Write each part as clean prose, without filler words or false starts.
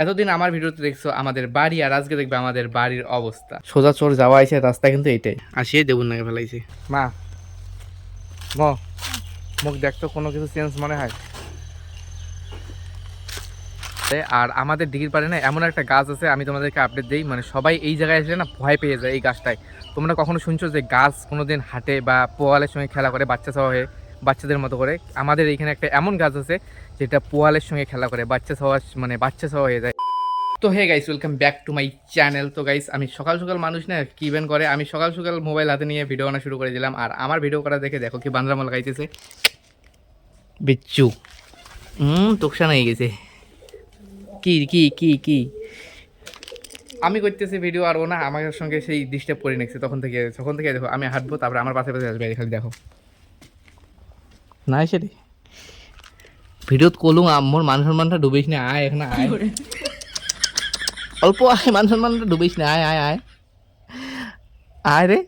এতদিন আমার ভিডিওতে দেখছো আমাদের বাড়ি, আর আজকে দেখবে আমাদের বাড়ির অবস্থা। সোজা চোর যাওয়া আছে রাস্তা কিন্তু এইটাই। আসিয়ে দেবুন নাকি ফেলাইছে মা। ম মুখ দেখতো কোনো কিছু চেঞ্জ মনে হয়। আর আমাদের দিঘির পাড়ে না এমন একটা গাছ আছে, আমি তোমাদেরকে আপডেট দিই, মানে সবাই এই জায়গায় আসলে না ভয় পেয়ে যায় এই গাছটায়। তোমরা কখনো শুনছো যে গাছ কোনোদিন হাঁটে বা পোয়ালের সঙ্গে খেলা করে বাচ্চা সহ হয়ে, বাচ্চাদের মতো করে? আমাদের এইখানে একটা এমন গাছ আছে যেটা পোয়ালের সঙ্গে খেলা করে বাচ্চা সহ, মানে বাচ্চা সহ হয়ে যায়। তো hey guys, welcome back to my channel. তো গাইস, আমি সকাল সকাল মানুষ না কি ইভেন্ট করে, আমি সকাল সকাল মোবাইল হাতে নিয়ে ভিডিও বানা শুরু করে দিলাম। আর আমার ভিডিও করা দেখে দেখো কি বান্দরামল গাইতেছে বিচ্ছু। তোকসা হয়ে গেছে। কি কি কি কি আমি করতেছি ভিডিও আর ও না আমার সঙ্গে সেই ডিস্টার্ব করে নিচ্ছে তখন থেকে দেখো আমি হাঁটবো, তারপরে আমার পাশে পাশে আসবে, খালি দেখো না সেটি ভিডিওত কলুম মোর মান সম্মানটা ডুবিস না, আয় এখানে আয়, অল্প আয়, মান সম্মানটা ডুবিস না, আয় আয় আয় আয় রে,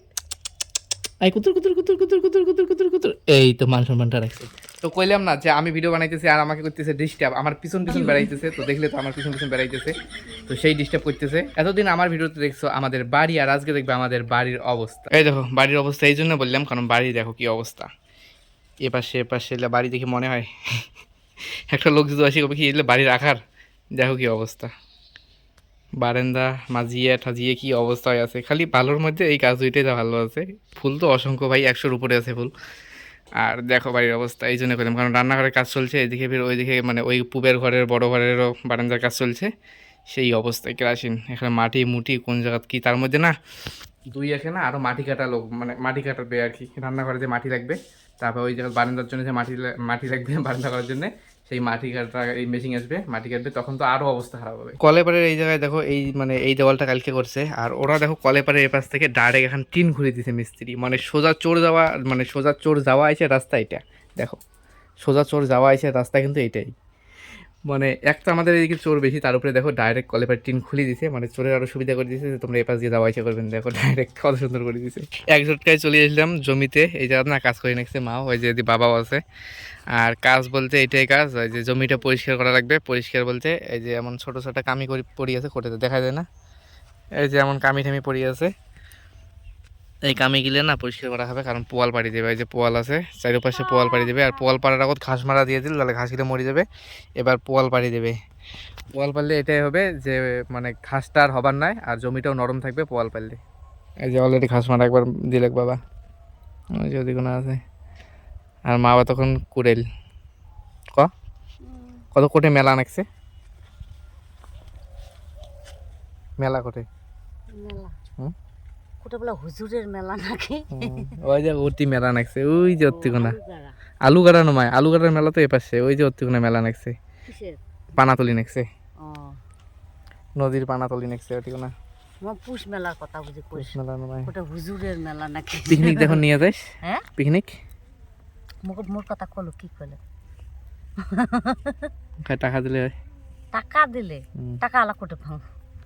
আয় কুতুর কুতুর কুতুর কুতুর কুতুর কুতুর কুতুর কুতুর। এই তো মান সম্মানটা রাখছে। তো কইলাম না যে আমি ভিডিও বানাইতেছি আর আমাকে করতেছে ডিস্টার্ব, আমার পিছন পিছন বেড়াইতেছে। তো দেখলে তো আমার পিছন পিছন বেড়াইতেছে, তো সেই ডিস্টার্ব করতেছে। এতদিন আমার ভিডিওতে দেখছো আমাদের বাড়ি, আর আজকে দেখবে আমাদের বাড়ির অবস্থা। এই দেখো বাড়ির অবস্থা, এই জন্য বললাম কারণ বাড়ি দেখো কি অবস্থা। এপাশে বাড়ি দেখে মনে হয় একটা লোক যদি আসি কবে কি এলে বাড়ির আকার, দেখো কি অবস্থা। বারান্দা মাজিয়ে ঠাজিয়ে কি অবস্থা হয়ে আছে। খালি ভালোর মধ্যে এই কাজ দুইটাই যা ভালো আছে। ফুল তো অসংখ্য ভাই, 100-র উপরে আছে ফুল। আর দেখো বাড়ির অবস্থা, এই জন্য করলাম কারণ রান্নাঘরের কাজ চলছে এদিকে, ফির ওইদিকে মানে ওই পুবের ঘরের বড় ঘরেরও বারান্দার কাজ চলছে। সেই অবস্থায় কেরাসিন এখানে মাটি মুটি কোন জায়গা কি, তার মধ্যে না দুই একে না আরও মাটি কাটা লোক, মানে মাটি কাটাবে আর কি। রান্নাঘরে যে মাটি লাগবে, তারপর ওই জায়গায় বারান্দার জন্য যে মাটি লাগবে বারান্দা করার জন্য, সেই মাটি কাটা এই মেশিন আসবে, মাটি কাটবে, তখন তো আরও অবস্থা খারাপ হবে। কলেপাড়ের এই জায়গায় দেখো এই মানে এই দেওয়ালটা কালকে করছে, আর ওরা দেখো কলেপাড়ের এ পাশ থেকে ডাইরেক্ট এখন টিন ঘুরে দিছে মিস্ত্রি, মানে সোজা চোর যাওয়া, মানে সোজা চোর যাওয়া আছে রাস্তা এটা। দেখো সোজা চোর যাওয়া আছে রাস্তা কিন্তু এইটাই। মানে এক তো আমাদের এদিকে চোর বেশি, তার উপরে দেখো ডাইরেক্ট কলেপার টিন খুলে দিছে, মানে চোরের আরো সুবিধা করে দিয়েছে যে তোমরা এপাশ দিয়ে যাওয়া আসা করবেন। দেখো ডাইরেক্ট কত সুন্দর করে দিয়েছে। এক ঝটকায় চলে আসলাম জমিতে, এই জায়গা না কাজ করে নিচ্ছে মাও, ওই যে বাবাও আছে। আর কাজ বলতে এটাই কাজ, ওই যে জমিটা পরিষ্কার করা লাগবে। পরিষ্কার বলতে এই যে এমন ছোটো ছোটো কামি করে পড়ি আছে, কোটে দেখা যায় না, এই যে এমন কামি ঠামি পড়ি আছে, এই কামি গিলে না পরিষ্কার করা হবে, কারণ পোয়াল পাড়ি দেবে। এই যে পোয়াল আছে চারিপাশে পোয়াল পাড়ি দেবে, আর পোয়াল পাড়ার আগত ঘাস মারা দিয়ে দিল, তাহলে ঘাস গিলে মরে যাবে। এবার পোয়াল পাড়ি দেবে, পোয়াল পারলে এটাই হবে যে মানে ঘাসটা আর হবার নয়, আর জমিটাও নরম থাকবে পোয়াল পারলে। এই যে অলরেডি ঘাস মারা একবার দিলেক বাবা, ওই যে ওদিকে আছে। আর মা বাবা তখন কুড়েল কত কোটে মেলা নাকছে, মেলা কোটে হুজুরের মেলা নাকি? ওই যে অতি মেলা নাকছে, ওই যে অত্তিকোনা আলু গাড়া নয়, আলু গাড়ার মেলা তো এপাশে, ওই যে অত্তিকোনা মেলা নাকছে, পানাতলি নাকছে, নদীর পানাতলি নাকছে অতিকোনা। পুষ মেলার কথা বুঝি, পুষ মেলা নয়, ওটা হুজুরের মেলা নাকি? পিকনিক দেখুন নিয়ে যাস, হ্যাঁ পিকনিক মোর কথা কলো কি কলে? টাকা দিলে হয়, টাকা দিলে টাকা আলা কোটে পাও?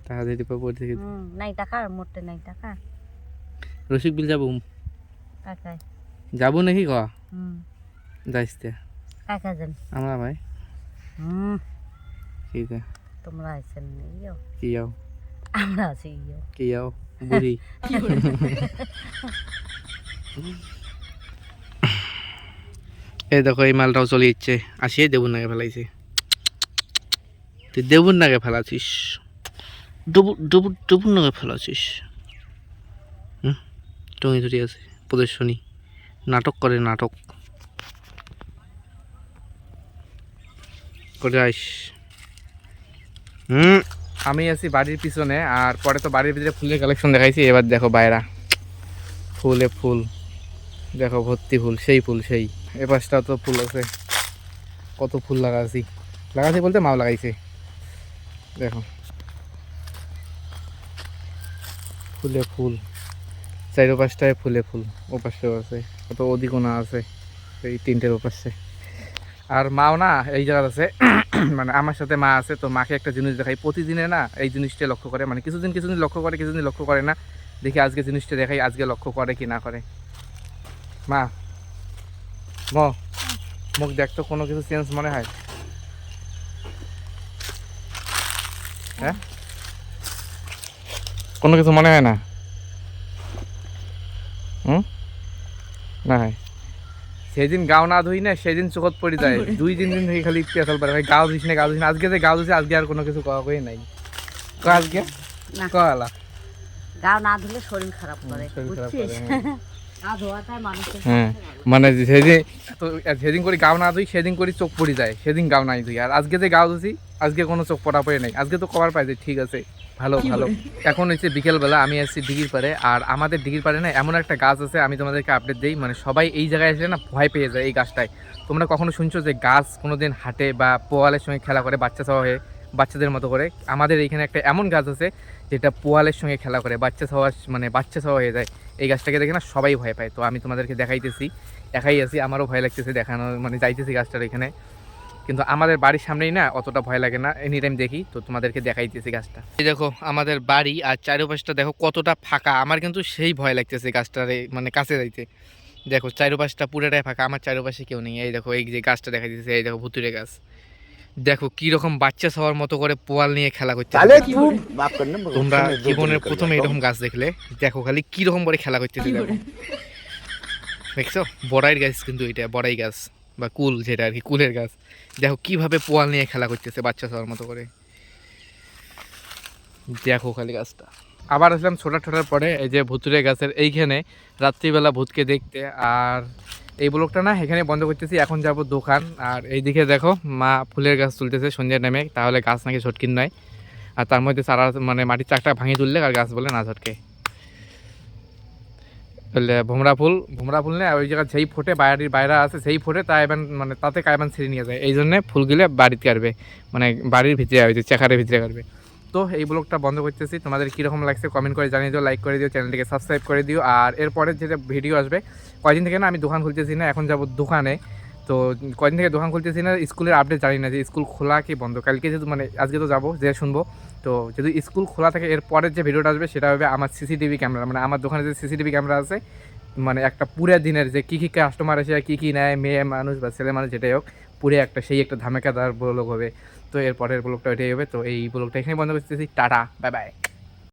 টাকা দিয়ে দিবা পড়ে থেকে নাই টাকা, মোটে নাই টাকা। রসিক বিল যাবো, কাকাই যাবো নাকি ক যাইতে কাকা যান আমরা ভাই কি যে তোমরা আছেন ইয়ো কি যাও আমরা আছি ইয়ো কি যাও বুড়ি। এই দেখো এই মালটাও চলে যাচ্ছে, আসিয়ে দেবুন নাগে ফেলাইছে। তুই দেবুন নাগে ফেলাছিস, ডবুর নাগে ফেলাছিস। টঙি ধরে আছে প্রদর্শনী, নাটক করে, নাটক করে আইস। আমি আছি বাড়ির পিছনে, আর পরে তো বাড়ির ভিতরে ফুলের কালেকশন দেখাইছি। এবার দেখো বাইরা ফুলে ফুল, দেখো ভর্তি ফুল, সেই ফুল সেই। এ পাশটা তো ফুল আছে, কত ফুল লাগাইছি বলতে মাও লাগাইছে। দেখো ফুলে ফুল, চারি পাশটায় ফুলে ফুল, ও পাশেও আছে, কত ওদিকোনা আছে, এই তিনটের ওপাশে। আর মাও না এই জায়গা আছে মানে আমার সাথে মা আছে, তো মাকে একটা জিনিস দেখাই প্রতিদিনে না, এই জিনিসটা লক্ষ্য করে, মানে কিছুদিন লক্ষ্য করে, কিছুদিন লক্ষ্য করে না। দেখি আজকে জিনিসটা দেখাই, আজকে লক্ষ্য করে কি না করে। মা মুখ দেখতো কোনো কিছু চেঞ্জ মনে হয়। হ্যাঁ কোনো কিছু মনে হয় না? না হয় সেদিন গাও না ধুই না সেদিন চোখত পড়ে যায়, 2-3 দিন থেকে খালি পেছাল পারে ভাই, গাও ধুইস না গাও ধুইস না। আজকে যে গাও ধুইছে আজকে আর কোনো কিছু কওয়া কই নাই। আজকে না কলা গাও না ধুলে শরীর খারাপ করে, শরীর খারাপ বুঝছিস? করে, গা ধোয়াটাই মানুষের হ্যাঁ মানে সেদিন তো সেদিন করে গাও না ধুই সেদিন করে চোখ পড়ে যায়, সেদিন গাও নাই ধুই। আর আজকে যে গাও ধুছি আজকে কোনো চোখ পড়া পড়ে নাই, আজকে তো কভার পাইছে ঠিক আছে ভালো ভালো। এখন হচ্ছে বিকেলবেলা আমি আসছি দিঘির পাড়ে, আর আমাদের দিঘির পাড়ে না এমন একটা গাছ আছে, আমি তোমাদেরকে আপডেট দিই, মানে সবাই এই জায়গায় এসে না ভয় পেয়ে যায় এই গাছটায়। তোমরা কখনো শুনছো যে গাছ কোনোদিন হাঁটে বা পোয়ালের সঙ্গে খেলা করে বাচ্চা সহ হয়ে বাচ্চাদের মতো করে? আমাদের এইখানে একটা এমন গাছ আছে যেটা পোয়ালের সঙ্গে খেলা করে বাচ্চা সহ, মানে বাচ্চা সহ হয়ে যায়। এই গাছটাকে দেখে না সবাই ভয় পায়, তো আমি তোমাদেরকে দেখাইতেছি, একাই আছি আমারও ভয় লাগতেছে দেখানো, মানে যাইতেছি গাছটার এখানে, কিন্তু আমাদের বাড়ির সামনেই না অতটা ভয় লাগে না, এনি টাইম দেখি, তো তোমাদেরকে দেখাইতেছি গাছটা। এই দেখো আমাদের বাড়ি আর চারপাশটা দেখো কতটা ফাঁকা, আমার কিন্তু সেই ভয় লাগতেছে গাছটার মানে কাছে যাইতে। দেখো চারপাশটা পুরোটাই ফাঁকা, আমার চারপাশে কেউ নেই। এই দেখো এই যে গাছটা দেখা দিতেছে, এই দেখো ভুতুরে গাছ, দেখো কি রকম বাচ্চা সবার মতো করে পোয়াল নিয়ে খেলা করতে। তোমরা জীবনের প্রথমে এরকম গাছ দেখলে, দেখো খালি কি রকম করে খেলা করতেছে। দেখো দেখছো বড়াইয়ের গাছ, কিন্তু এটা বড়াই গাছ বা কুল যেটা আর কি, কুলের গাছ। দেখো কিভাবে পোয়াল নিয়ে খেলা করতেছে বাচ্চা সবার মতো করে, দেখো খালি গাছটা। আবার আসলাম ছোটার পরে এই যে ভুতুরে গাছের এইখানে রাত্রিবেলা ভূতকে দেখতে। আর এই ব্লগটা না এখানে বন্ধ করতেছি, এখন যাব দোকান। আর এইদিকে দেখো মা ফুলের গাছ তুলতেছে সন্ধ্যের নামে, তাহলে গাছ নাকি ঝটকিন নয়, আর তার মধ্যে চারা মানে মাটির চাকটা ভাঙিয়ে তুললে আর গাছ বলে না ঝটকে। তাহলে ভোমরা ফুল না ওই জায়গায় যেই ফোটে বাড়ির বাইরে আছে সেই ফোটে, তাই এবার মানে তাতে কাইবান ছিঁড়ে নিয়ে যায়, এই জন্যে ফুলগুলো বাড়িতে কাটবে, মানে বাড়ির ভিতরে হয়েছে চেকারের ভিতরে কাটবে। তো এই ব্লগটা বন্ধ করতেছি, তোমাদের কীরকম লাগছে কমেন্ট করে জানিয়ে দিও, লাইক করে দিও, চ্যানেলটিকে সাবস্ক্রাইব করে দিও। আর এরপরে যেটা ভিডিও আসবে, কয়দিন থেকে না আমি দোকান খুলতেছি না, এখন যাব দোকানে। তো কয়দিন থেকে দোকান খুলতেছি না, স্কুলের আপডেট জানি না যে স্কুল খোলা কি বন্ধ, কালকে যেহেতু মানে আজকে তো যাবো যে শুনবো। তো যদি স্কুল খোলা থাকে এরপরের যে ভিডিওটা আসবে সেটা হবে আমার সিসিটিভি ক্যামেরা, মানে আমার দোকানে যে সিসিটিভি ক্যামেরা আছে, মানে একটা পুরো দিনের যে কী কী কাস্টমার এসে কী কী নেয়, মেয়ে মানুষ বা ছেলে মানুষ যেটাই হোক, পুরো একটা সেই একটা ধামাকাদার ব্লগ হবে। তো এরপরের ব্লগটা ওইটাই হবে। তো এই ব্লগটা এখানে বন্ধ করতেছি, টাটা বাই বাই।